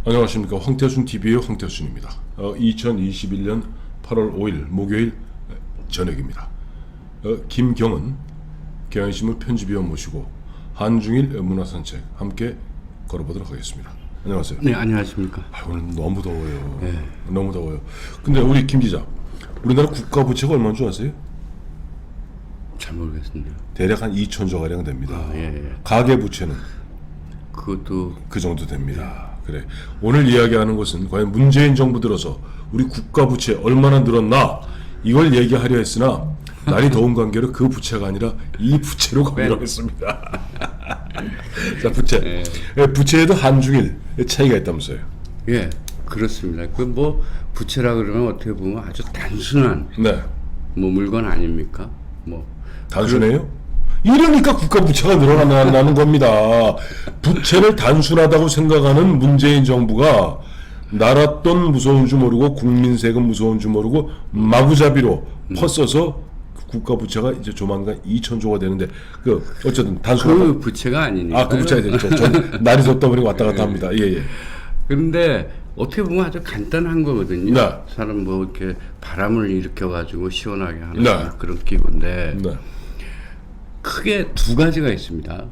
안녕하십니까. 황태순 TV의 황태순입니다. 2021년 8월 5일 목요일 저녁입니다. 김경은 경향신문 편집위원 모시고 한중일 문화산책 함께 걸어보도록 하겠습니다. 안녕하세요. 네, 안녕하십니까. 오늘 너무 더워요. 네. 너무 더워요. 근데 우리 김 기자, 우리나라 국가 부채가 얼마인 줄 아세요? 잘 모르겠습니다. 대략 한 2천조 가량 됩니다. 예. 가계 부채는 그것도 그 정도 됩니다. 그래. 오늘 이야기하는 것은 과연 문재인 정부 들어서 우리 국가 부채 얼마나 늘었나 이걸 얘기하려 했으나 날이 더운 관계로 그 부채가 아니라 이 부채로 가기로 했습니다. 자, 부채. 부채에도 한중일 차이가 있다면서요. 예, 그렇습니다. 그 뭐 부채라 그러면 어떻게 보면 아주 단순한 네. 뭐 물건 아닙니까? 뭐 단순해요? 이러니까 국가 부채가 늘어나는 겁니다. 부채를 단순하다고 생각하는 문재인 정부가 나라 돈 무서운 줄 모르고 국민 세금 무서운 줄 모르고 마구잡이로 퍼써서 국가 부채가 이제 조만간 2천조가 되는데 그 어쨌든 단순하다. 그 부채가 아니니까. 그 부채가 되죠. 전 날이 덥다 보니 왔다 갔다 합니다. 예. 그런데 어떻게 보면 아주 간단한 거거든요. 네. 사람 뭐 이렇게 바람을 일으켜 가지고 시원하게 하는 네. 그런 기구인데 네. 크게 두 가지가 있습니다.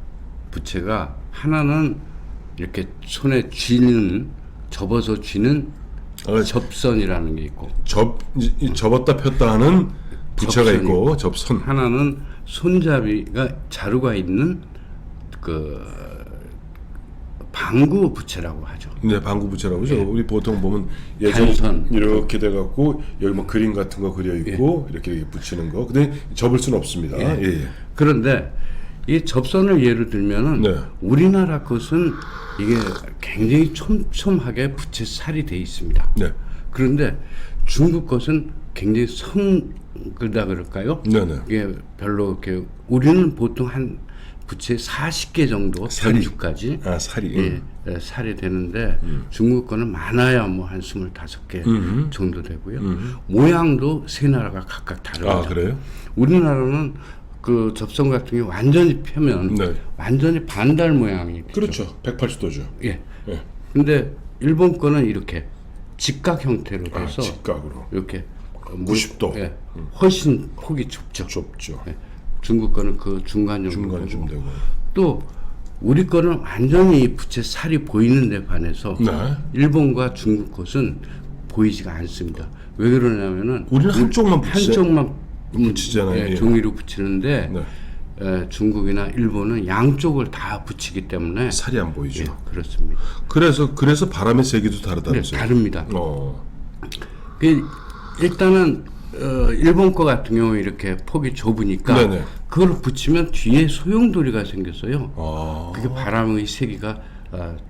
부채가 하나는 이렇게 손에 쥐는 접어서 쥐는 접선이라는 게 있고 접었다 폈다 하는 부채가 접선이 있고 접선. 하나는 손잡이가 자루가 있는 그 방구 부채라고 하죠. 네, 방구 부채라고 하죠. 우리 보통 보면 단선. 이렇게 돼갖고 여기 뭐 그림 같은 거 그려 있고 이렇게 붙이는 거. 근데 접을 수는 없습니다. 예. 그런데 이 접선을 예를 들면은 네. 우리나라 것은 이게 굉장히 촘촘하게 부채 살이 돼 있습니다. 네. 그런데 중국 것은 굉장히 성글다 그럴까요? 네네. 이게 별로 이렇게 우리는 보통 한 부채 40개 정도 전주까지 살이. 살이 되는데 중국 거는 많아야 뭐 한 25개 정도 되고요. 모양도 세 나라가 각각 다르죠. 그래요? 우리나라는 그 접선 같은 게 완전히 펴면 네. 완전히 반달 모양이 되죠. 그렇죠. 180도죠. 예. 근데 일본 거는 이렇게 직각 형태로 돼서 직각으로. 이렇게 90도. 예. 훨씬 폭이 좁죠. 좁죠. 예. 중국 거는 그 중간 정도 중간에 좀 되고. 또 우리 거는 완전히 부채 살이 보이는 데 반해서 네. 일본과 중국 것은 보이지가 않습니다. 왜 그러냐면은 우리는 한쪽만 붙이잖아요. 예. 종이로 붙이는데 네. 중국이나 일본은 양쪽을 다 붙이기 때문에 살이 안 보이죠. 예, 그렇습니다. 그래서 바람의 세기도 네, 다르다면서요. 다릅니다. 일단은 일본 거 같은 경우 이렇게 폭이 좁으니까 네네. 그걸 붙이면 뒤에 소용돌이가 생겼어요. 그게 바람의 세기가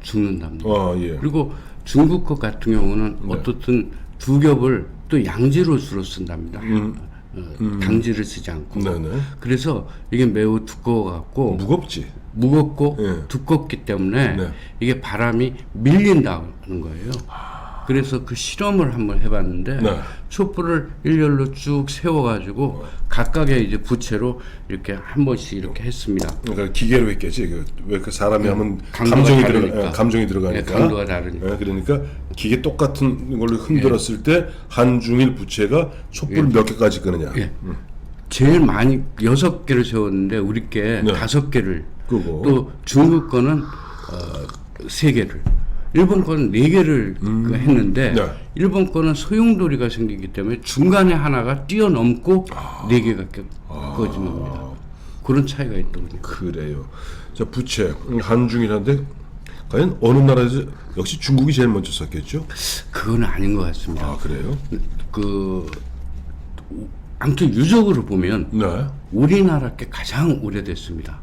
죽는답니다. 예. 그리고 중국 것 같은 경우는 어떻든 두 겹을 또 양지로 주로 쓴답니다. 당지를 쓰지 않고. 네네. 그래서 이게 매우 두꺼워갖고 무겁고 예. 두껍기 때문에 네. 이게 바람이 밀린다는 거예요. 그래서 그 실험을 한번 해봤는데 네. 촛불을 일렬로 쭉 세워가지고 각각의 이제 부채로 이렇게 한 번씩 이렇게 했습니다. 그러니까 기계로 했겠지. 왜 그 사람이 하면 강도가 감정이 들어가니까. 네, 강도가 다르니까. 그러니까 기계 똑같은 걸로 흔들었을 때 한중일 부채가 촛불 몇 개까지 끄느냐. 예. 제일 많이 6개를 세웠는데 우리 게 네. 5개를 끄고. 또 중국 거는 3개를 일본 거는 4개를 했는데 네. 일본 거는 소용돌이가 생기기 때문에 중간에 하나가 뛰어넘고 4개가 꺼지는 겁니다. 그런 차이가 있더군요. 그래요. 자, 부채 한중일한데 과연 어느 나라에서 역시 중국이 제일 먼저 썼겠죠? 그건 아닌 것 같습니다. 그래요? 아무튼 유적으로 보면 네. 우리나라 게 가장 오래됐습니다.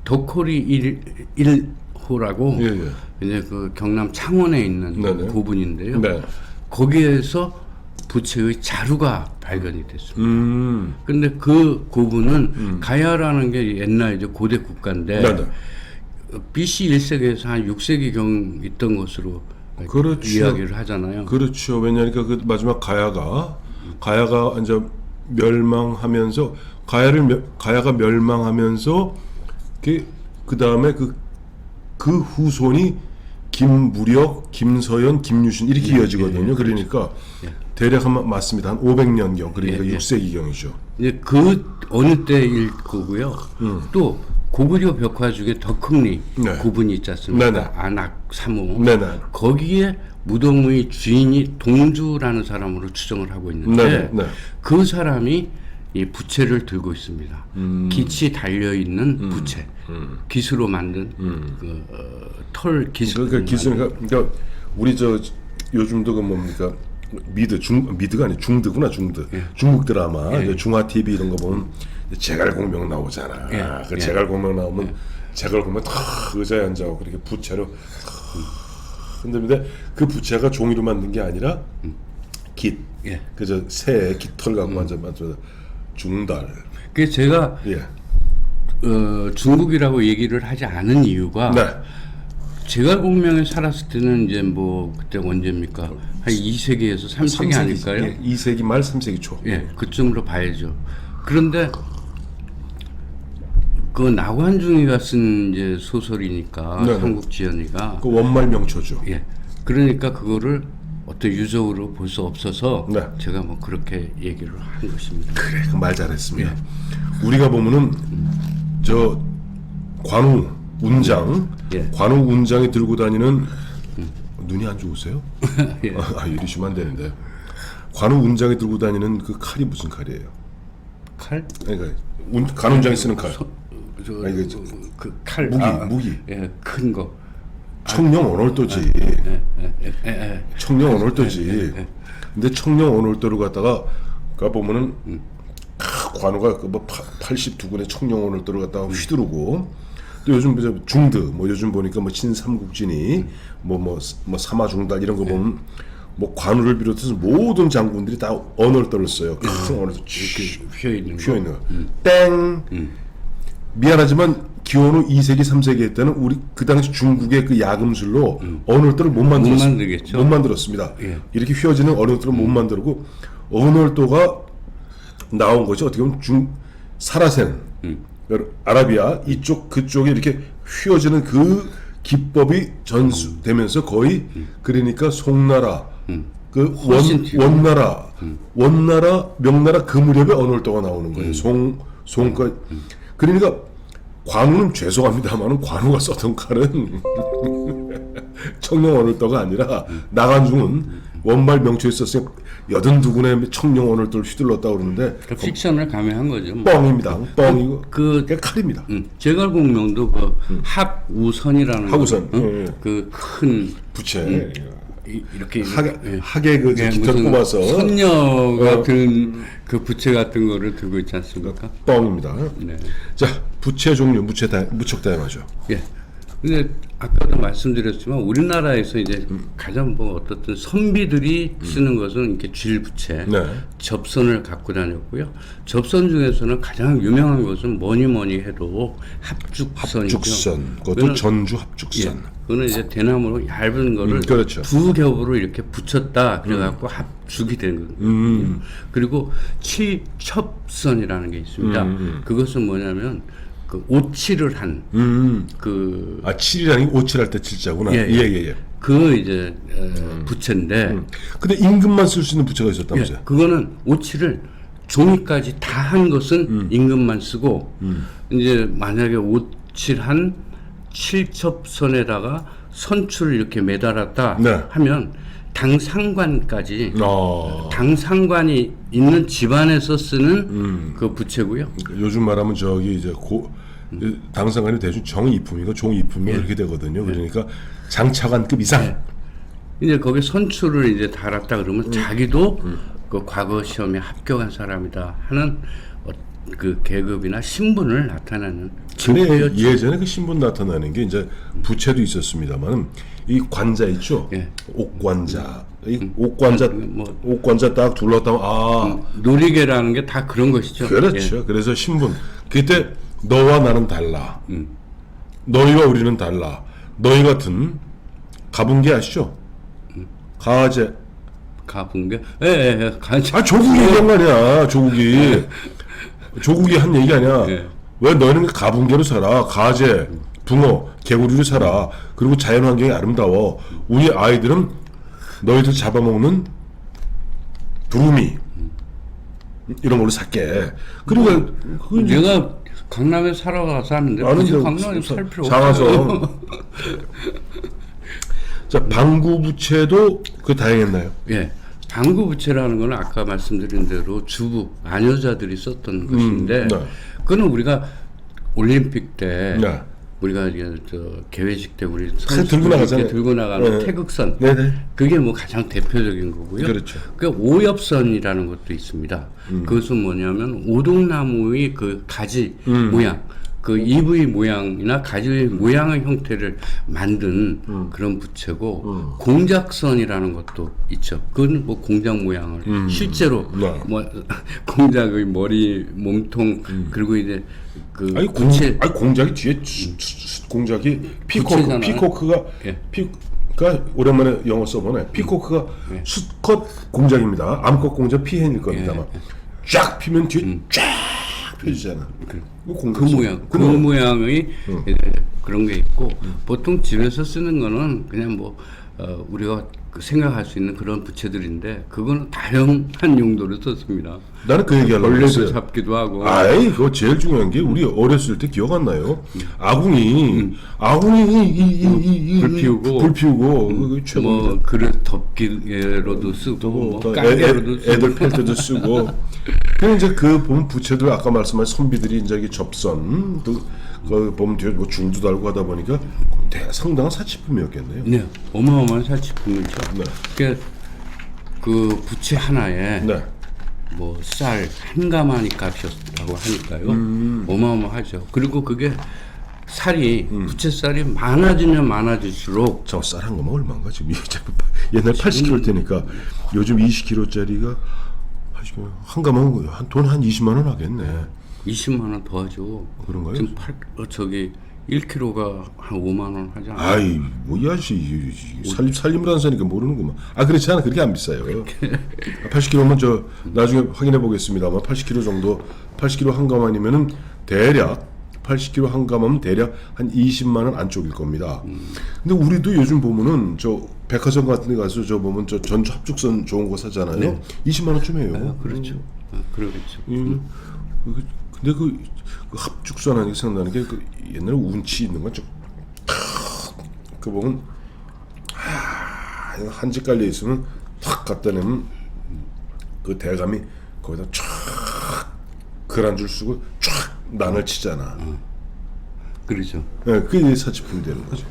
덕호리 1호라고 예. 이제 그 경남 창원에 있는 네네. 고분인데요. 네. 거기에서 부채의 자루가 발견이 됐습니다. 근데 그 고분은 가야라는 게 옛날 이제 고대 국가인데 네네. BC 1세기에서 한 6세기경 있던 것으로 그렇죠. 이야기를 하잖아요. 그렇죠. 왜냐하니까 그 마지막 가야가 이제 멸망하면서 가야가 멸망하면서 그 다음에 그 후손이 김무력, 김서연, 김유신 이렇게 이어지거든요. 그러니까 대략 한 맞습니다. 한 500년경 그러니까 6세기경이죠. 이제 그 어느 때일 거고요. 또 고구려 벽화 중에 덕흥리 네. 구분이 있지 않습니까? 네네. 안악 사무. 네네. 거기에 무덤의 주인이 동주라는 사람으로 추정을 하고 있는데 네네. 네. 그 사람이 이 부채를 들고 있습니다. 깃이 달려 있는 부채, 깃으로 만든 털 깃을. 그러니까 그러니까 우리 저 요즘도 그 뭡니까 미드가 아니 중드구나 중드. 중국 드라마 중화 TV 이런 거 보면 제갈공명 나오잖아. 그 제갈공명 나오면 제갈공명 탁 의자에 앉아고 그렇게 부채로 흔들는데 그 부채가 종이로 만든 게 아니라 깃. 그저 새 깃털 갖고 만져 중달. 그래서 제가 중국이라고 얘기를 하지 않은 이유가 네. 제갈공명에 살았을 때는 이제 뭐 그때 언제입니까? 한 2세기에서 3세기 아닐까요? 2세기 말 3세기 초. 그쯤으로 봐야죠. 그런데 그 나관중이가 쓴 이제 소설이니까 네. 삼국지연이가 그 원말 명초죠. 그러니까 그거를 어떤 유적으로 볼 수 없어서 네. 제가 뭐 그렇게 얘기를 한 것입니다. 그래, 그 말 잘했습니다. 우리가 보면은 저 관우 운장, 관우 운장이 들고 다니는 눈이 안 좋으세요? 이러시면 안 되는데 관우 운장이 들고 다니는 그 칼이 무슨 칼이에요? 칼? 그러니까 관운장이 쓰는 칼. 그 칼. 무기. 큰 거. 청령 언월도지. 청령 언월도지. 근데 청령 언월도를 갖다가 가 보면은 관우가 그뭐 82군의 청령 언월도를 갖다가 휘두르고 또 요즘 중드 뭐 요즘 보니까 뭐 신삼국진이 뭐 삼화중달 이런 거 보면 뭐 관우를 비롯해서 모든 장군들이 다 언월도를 써요. 큰 언월도 이렇게 휘어 있는 거. 땡. 미안하지만 기원후 2세기 3세기 때는 우리 그 당시 중국의 그 야금술로 언월도를 못 만들겠죠. 못 만들었습니다. 이렇게 휘어지는 언월도를 못 만들고 언월도가 나온 것이 어떻게 보면 사라센 아라비아 이쪽 그쪽에 이렇게 휘어지는 그 기법이 전수되면서 거의 그러니까 송나라 그 원나라 명나라 그 무렵에 언월도가 나오는 거예요. 송까 그러니까 관우는 죄송합니다만은 관우가 썼던 칼은 청령 언월도가 아니라 나간중은 원말 명초에 썼으니 82군의 청령 언월도를 휘둘렀다고 그러는데 그 픽션을 가미한 거죠. 뭐. 뻥입니다. 뻥이고 그게 칼입니다. 제갈공명도 그 학우선이라는 학우선 그 큰 부채 이렇게 학의 그 깃털 뽑아서 선녀 같은 그 부채 같은 거를 들고 있지 않습니까? 뻥입니다. 네. 자 부채 종류 무척 다양하죠. 근데 아까도 말씀드렸지만 우리나라에서 이제 가장 뭐 어떻든 선비들이 쓰는 것은 이렇게 쥘부채, 접선을 갖고 다녔고요. 접선 중에서는 가장 유명한 것은 뭐니 해도 합죽선이죠. 합죽선, 그것도 전주 합죽선. 그거는 이제 대나무로 얇은 거를 그렇죠. 두 겹으로 이렇게 붙였다 그래갖고 합죽이 되는 거예요. 그리고 칠첩선이라는 게 있습니다. 그것은 뭐냐면 그 오칠을 한 그 칠이라는 게 오칠할 때 칠자구나. 그 이제 부채인데. 근데 임금만 쓸 수 있는 부채가 있었다면서요? 그거는 오칠을 종이까지 다 한 것은 임금만 쓰고 이제 만약에 오칠한 칠첩선에다가 선출을 이렇게 매달았다 하면 당 상관까지 당 상관이 있는 집안에서 쓰는 그 부채고요. 요즘 말하면 저기 이제 당 상관이 대충 정이품이고 종이품이 이렇게 되거든요. 그러니까 장차관급 이상. 이제 거기 선출을 이제 달았다 그러면 자기도 그 과거 시험에 합격한 사람이다 하는 그 계급이나 신분을 나타내는. 근데 예전에 그 신분 나타나는 게 이제 부채도 있었습니다만 이 관자 있죠. 옥관자. 이 옥관자 딱 둘렀다면 놀이개라는 게 다 그런 것이죠. 그렇죠. 그래서 신분. 그때 너와 나는 달라. 너희와 우리는 달라. 너희 같은 가분기 아시죠? 가제. 가분기? 가제. 조국이 얘기한 거 아니야. 조국이 한 얘기 아니야. 왜 너희는 가분기로 살아? 가제, 붕어, 개구리를 살아. 그리고 자연환경이 아름다워. 우리 아이들은 너희들 잡아먹는 두루미 이런 걸로 살게. 그러니까 내가 강남에 살아가서 하는데 굳이 강남에 살 필요 장화서. 없어요. 자, 방구부채도 그 다양했나요? 예. 방구부채라는 건 아까 말씀드린 대로 주부, 아녀자들이 썼던 것인데, 네. 그거는 우리가 올림픽 때, 네. 우리가 이제 개회식 때 우리 들고 선수들 나가잖아요. 이렇게 들고 나가는 네. 태극선, 네네. 그게 뭐 가장 대표적인 거고요. 그렇죠. 그 오엽선이라는 것도 있습니다. 그것은 뭐냐면 오동나무의 그 가지 모양, 그 EV 모양이나 가지의 모양의 형태를 만든 그런 부채고 공작선이라는 것도 있죠. 그건 뭐 공작 모양을 실제로 네. 뭐 공작의 머리, 몸통 그리고 이제 그 아니 부채 공작이 뒤에 공작이 부채잖아요. 피코크가 예. 피가 오랜만에 영어 써보네. 피코크가 수컷 공작입니다. 암컷 공작 피해일 겁니다만 쫙 피면 뒤에 쫙 펴지잖아. 그 모양, 그 모양의 그런 게 있고 보통 집에서 쓰는 거는 그냥 뭐 우리가 생각할 수 있는 그런 부채들인데 그거는 다양한 용도로 썼습니다. 나는 그 얘기하려고 벌레도 했어요. 잡기도 하고. 아이, 그거 제일 중요한 게 우리 어렸을 때 기억 안 나요? 아궁이 불 피우고. 불 피우고 그거 최고. 뭐 그릇 덮기로도 쓰고 뭐 또 깔개로도 쓰고 애들 팰 때도 쓰고. 그럼 이제 그 보면 부채들 아까 말씀하신 선비들이 이제 이게 접선 또 그 보면 뒤에 뭐 줄도 달고 하다 보니까 상당한 사치품이었겠네요. 네, 어마어마한 사치품이죠. 네. 그러니까 그 부채 하나에 네. 뭐 쌀 한 가마니 값이었다고 하니까요. 어마어마하죠. 그리고 그게 쌀이 부채살이 많아지면 많아질수록 저 쌀 한 거면 얼마인가 지금 옛날 80kg 때니까 요즘 20kg짜리가 한 가면 돈 한 20만 원 하겠네. 20만 원 더 하죠. 그런가요? 지금 저기 1kg가 한 5만 원 하지 않아요? 아이 뭐야 살림을 안 사니까 모르는구만. 아 그렇지 않아 그렇게 안 비싸요. 80kg면 저 나중에 확인해 보겠습니다만 80kg 정도 80kg 한 가만이면은 대략 80kg 한 가마면 대략 한 20만 원 안쪽일 겁니다. 근데 우리도 요즘 보면은 저 백화점 같은 데 가서 저 보면 저 전주 합죽선 좋은 거 사잖아요. 네. 20만 원쯤 해요. 아, 그렇죠. 그러겠죠. 근데 그 합죽선 하니까 생각나는 게 그 옛날에 운치 있는 거죠. 그 보면 한 집 깔려 있으면 탁 갖다 내면 그 대감이 거기다 쫙 그란줄 쓰고 쫙 난을 치잖아. 그렇죠. 네, 그게 사치품이 되는 거죠.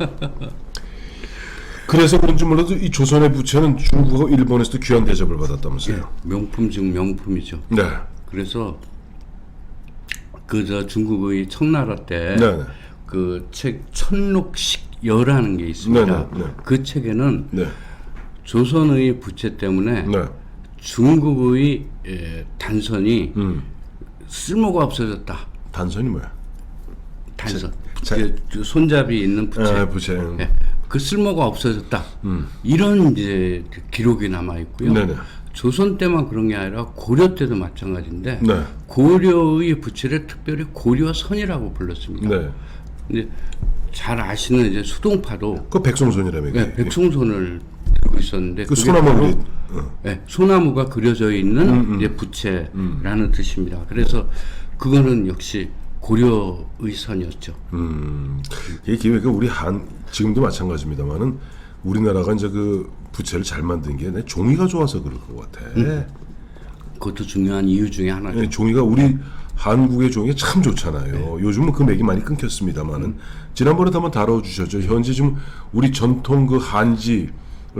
그래서 그런지 몰라도 이 조선의 부채는 중국하고 일본에서도 귀한 대접을 받았다면서요. 네, 명품 중 명품이죠. 네. 그래서 그 중국의 청나라 때 네. 그 책 천록식여라는 게 있습니다. 네, 네, 네. 그 책에는 네. 조선의 부채 때문에 네. 중국의 단선이 쓸모가 없어졌다. 단선이 뭐야? 단선. 자- 그 손잡이 있는 부채. 아, 부채. 예, 그 쓸모가 없어졌다. 이런 이제 기록이 남아 있고요. 네네. 조선 때만 그런 게 아니라 고려 때도 마찬가지인데 네. 고려의 부채를 특별히 고려선이라고 불렀습니다. 네. 근데 잘 아시는 이제 수동파도 그 백송손이라며. 네, 백송손을 들고 있었는데 그 그게 소나무 바로, 우리 네, 소나무가 그려져 있는 이제 부채라는 뜻입니다. 그래서 그거는 역시 고려의 선이었죠. 이게 기회가 우리 지금도 마찬가지입니다만은 우리나라가 이제 그 부채를 잘 만든 게 내 종이가 좋아서 그럴 것 같아. 그것도 중요한 이유 중에 하나죠. 네, 종이가 우리 한국의 종이가 참 좋잖아요. 요즘은 그 맥이 많이 끊겼습니다만은 지난번에도 한번 다뤄주셨죠. 현재 지금 우리 전통 그 한지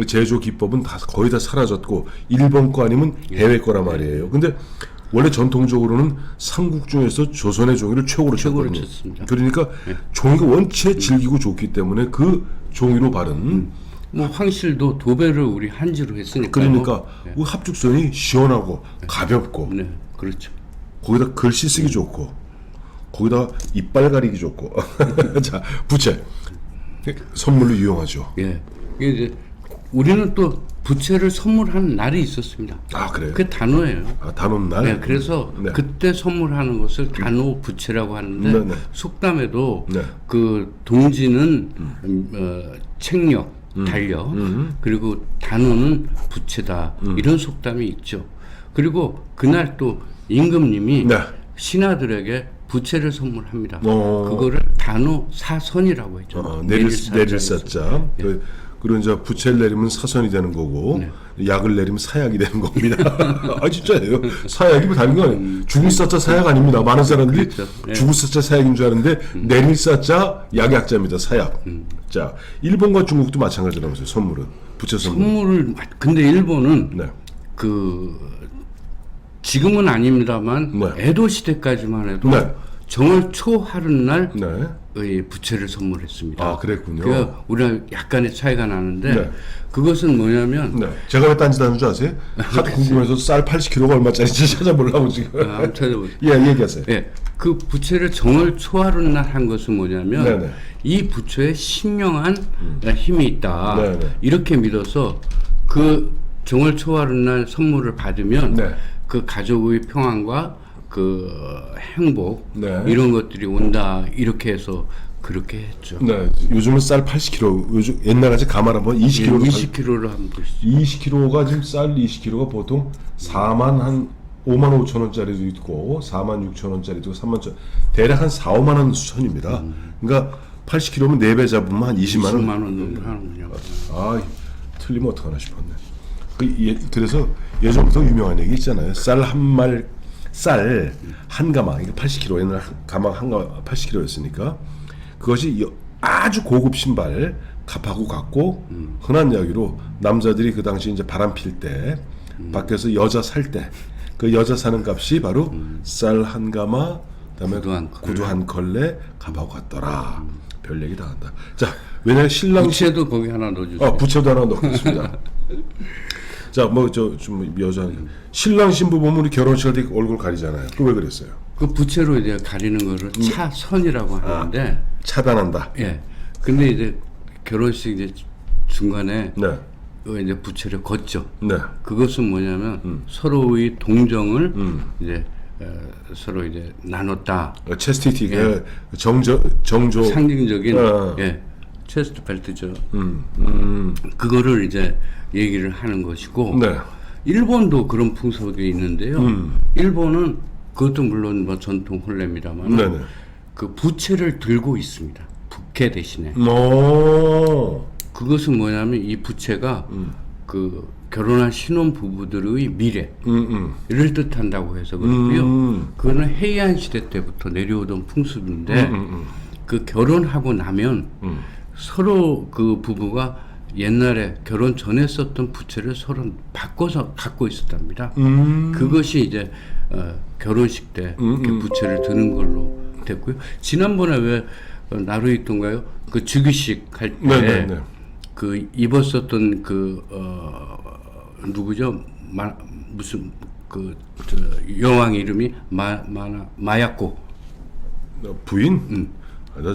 제조 기법은 다 거의 다 사라졌고 일본 거 아니면 해외 거란 말이에요. 근데 원래 전통적으로는 삼국 중에서 조선의 종이를 최고로 쳤거든요. 쳤습니다. 그러니까 종이가 원체 질기고 좋기 때문에 그 종이로 바른 뭐 황실도 도배를 우리 한지로 했으니까. 그러니까 그 합죽선이 시원하고 가볍고 네, 그렇죠. 거기다 글씨 쓰기 좋고 거기다 이빨 가리기 좋고 자 부채 선물로 이용하죠. 예, 이게 이제 우리는 또 부채를 선물하는 날이 있었습니다. 아 그래요? 그 단오예요. 아 단오 날. 네, 그래서 네. 그때 선물하는 것을 단오 부채라고 하는데 네, 네. 속담에도 네. 그 동지는 책력, 달력, 그리고 단오는 부채다 이런 속담이 있죠. 그리고 그날 또 임금님이 네. 신하들에게 부채를 선물합니다. 어. 그거를 단오 사선이라고 했죠. 내릴 사자. 그런 이제 부채를 내리면 사선이 되는 거고 약을 내리면 사약이 되는 겁니다. 아 진짜예요. 사약이 뭐 다른 거 아니에요. 죽을 사자 사약 아닙니다. 많은 사람들이 그렇죠. 네. 죽을 사자 사약인 줄 아는데 내릴 사자 약약자입니다. 사약. 자 일본과 중국도 마찬가지라면서요. 선물은 부채 선물. 근데 일본은 네. 그 지금은 아닙니다만 네. 에도 시대까지만 해도 네. 정월 초하룻날 네. 의 부채를 선물했습니다. 아 그랬군요. 그 우리가 약간의 차이가 나는데 네. 그것은 뭐냐면 네. 제가 왜 딴짓하는 줄 아세요? 하도 궁금해서 쌀 80kg가 얼마짜리인지 찾아보려고 지금. 한번 찾아보세요. 예, 얘기하세요. 예, 그 부채를 정월 초하룻날 한 것은 뭐냐면 네네. 이 부채에 신령한 힘이 있다. 네네. 이렇게 믿어서 그 정월 초하룻날 선물을 받으면 네. 그 가족의 평안과 그 행복 네. 이런 것들이 온다 이렇게 해서 그렇게 했죠. 네, 요즘은 쌀 80kg, 요즘 옛날 같이 감안하면 20kg, 20kg를 한번 보시죠. 20kg가 지금 쌀 20kg가 보통 4만 한 5만 5천 원짜리도 있고 4만 6천 원짜리도 3만 천 대략 한 4, 5만 원 수준입니다. 그러니까 80kg면 4배 잡으면 한 20만 원. 20만 원 정도 하는군요. 아, 틀리면 어떡하나 싶었네. 그래서 예전부터 유명한 얘기 있잖아요. 쌀 한 가마, 이게 80kg, 옛날 가마 한 가마 80kg였으니까 그것이 아주 고급 신발 값하고 같고 흔한 이야기로 남자들이 그 당시 이제 바람 필 때 밖에서 여자 살 때 그 여자 사는 값이 바로 쌀 한 가마, 그다음에 구두 한 컬레 값하고 같더라. 별 얘기 다 한다. 자, 왜냐면 신랑 부채도 거기 하나 넣어주세요. 부채도 하나 넣겠습니다. 자, 뭐 좀 여자 신랑 신부 보면 우리 결혼식 할 때 얼굴 가리잖아요. 그 왜 그랬어요? 그 부채로 이제 가리는 거를 차선이라고 하는데 차단한다. 예. 근데 이제 결혼식 이제 중간에 네, 이제 부채를 걷죠. 네, 그것은 뭐냐면 서로의 동정을 이제 서로 이제 나눴다. 체스티티, 정조, 상징적인 어. 예. 체스트 벨트죠. 그거를 이제 얘기를 하는 것이고 네, 일본도 그런 풍속이 있는데요. 일본은 그것도 물론 뭐 전통 혼례입니다만 네네. 그 부채를 들고 있습니다. 부케 대신에. 오, 그것은 뭐냐면 이 부채가 그 결혼한 신혼 부부들의 미래를 뜻한다고 해서 그렇고요. 그거는 헤이안 시대 때부터 내려오던 풍습인데 그 결혼하고 나면 서로 그 부부가 옛날에 결혼 전에 썼던 부채를 서로 바꿔서 갖고 있었답니다. 그것이 이제 결혼식 때 이렇게 부채를 드는 걸로 됐고요. 지난번에 왜 나루이토인가요? 그 즉위식 할 때 그 입었었던 그 누구죠? 무슨 그 여왕 이름이 마야코 부인?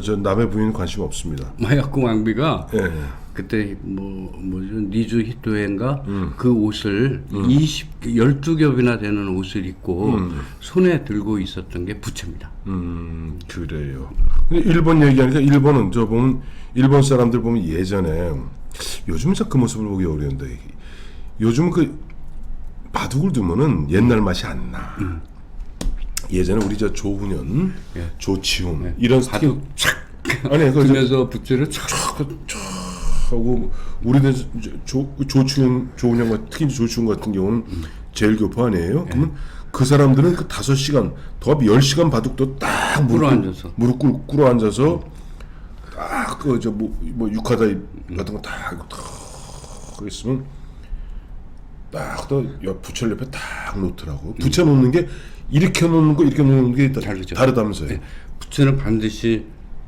저 남의 부인 관심 없습니다. 마야코 왕비가 예. 그때 뭐죠 니주 히토엔가 그 옷을 12겹이나 되는 옷을 입고 손에 들고 있었던 게 부채입니다. 그래요. 근데 일본 얘기하니까 일본은 저 보면 일본 사람들 보면 예전에 요즘은 참 그 모습을 보기 어려운데 요즘 그 바둑을 두면은 옛날 맛이 안 나. 예전에 우리 저 조훈현, 조치훈 이런 바둑 착 아니 그래서 부채를 촥 하고 우리는 조치훈, 조훈현 같은 특히 조치훈 같은 경우는 제일 교포 아니에요? 그러면 그 사람들은 그 5시간 더 10시간 바둑도 딱 무릎 꿇어 앉아서 딱 그 저 뭐 육하다 같은 거 딱 있으면 딱 또 부채를 옆에 딱 놓더라고. 부채 놓는 게 이렇게 놓는 거 이렇게 놓는 게 다르다면서요? 네. 부채는 반드시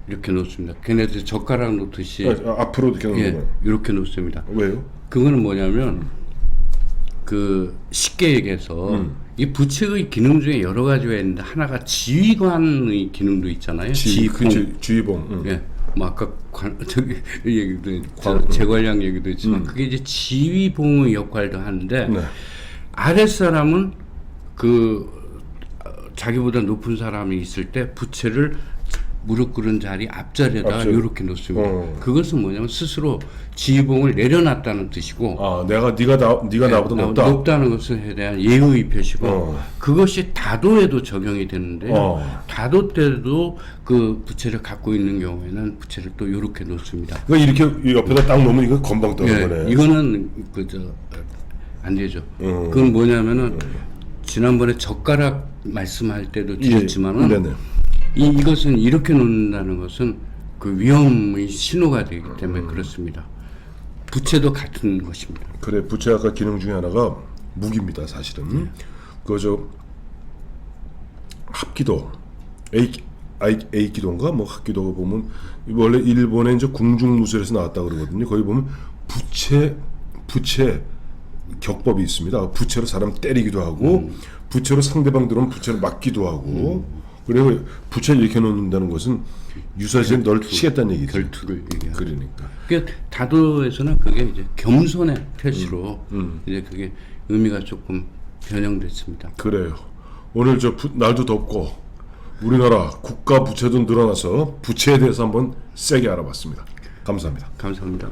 이렇게 놓습니다. 걔네들 젓가락 놓듯이 앞으로 이렇게 놓는 거예요. 이렇게 놓습니다. 왜요? 그거는 뭐냐면 그 쉽게 얘기해서 이 부채의 기능 중에 여러 가지가 있는데 하나가 지휘관의 기능도 있잖아요. 지휘봉. 예. 뭐 아까 저기 얘기도 재관량 얘기도 했지만 그게 이제 지휘봉의 역할도 하는데 네. 아랫사람은 자기보다 높은 사람이 있을 때 부채를 무릎 꿇은 자리 앞자리에다가 앞자리. 이렇게 놓습니다. 그것은 뭐냐면 스스로 지휘봉을 내려놨다는 뜻이고 네가 나보다 높다. 높다는 것에 대한 예의 표시고 그것이 다도에도 적용이 되는데요. 다도 때도 그 부채를 갖고 있는 경우에는 부채를 또 이렇게 놓습니다. 그러니까 이렇게 옆에다 딱 놓으면 이거 건방 떠는 거네. 이거는 안 되죠. 그건 뭐냐면은 지난번에 젓가락 말씀할 때도 드렸지만은 네네. 이것은 이렇게 놓는다는 것은 그 위험의 신호가 되기 때문에 그렇습니다. 부채도 같은 것입니다. 그래, 부채 아까 기능 중에 하나가 무기입니다, 사실은. 그저 합기도, A기도인가 뭐 합기도가 보면 원래 일본의 이제 궁중무술에서 나왔다 그러거든요. 거기 보면 부채 격법이 있습니다. 부채로 사람 때리기도 하고 부채로 상대방 들어오면 부채로 맞기도 하고 그리고 부채를 이렇게 놓는다는 것은 유사시에 널 치겠다는 얘기죠. 결투를 얘기하는. 그러니까. 그러니까 다도에서는 그게 이제 겸손의 표시로 이제 그게 의미가 조금 변형됐습니다. 그래요. 오늘 날도 덥고 우리나라 국가 부채도 늘어나서 부채에 대해서 한번 세게 알아봤습니다. 감사합니다. 감사합니다.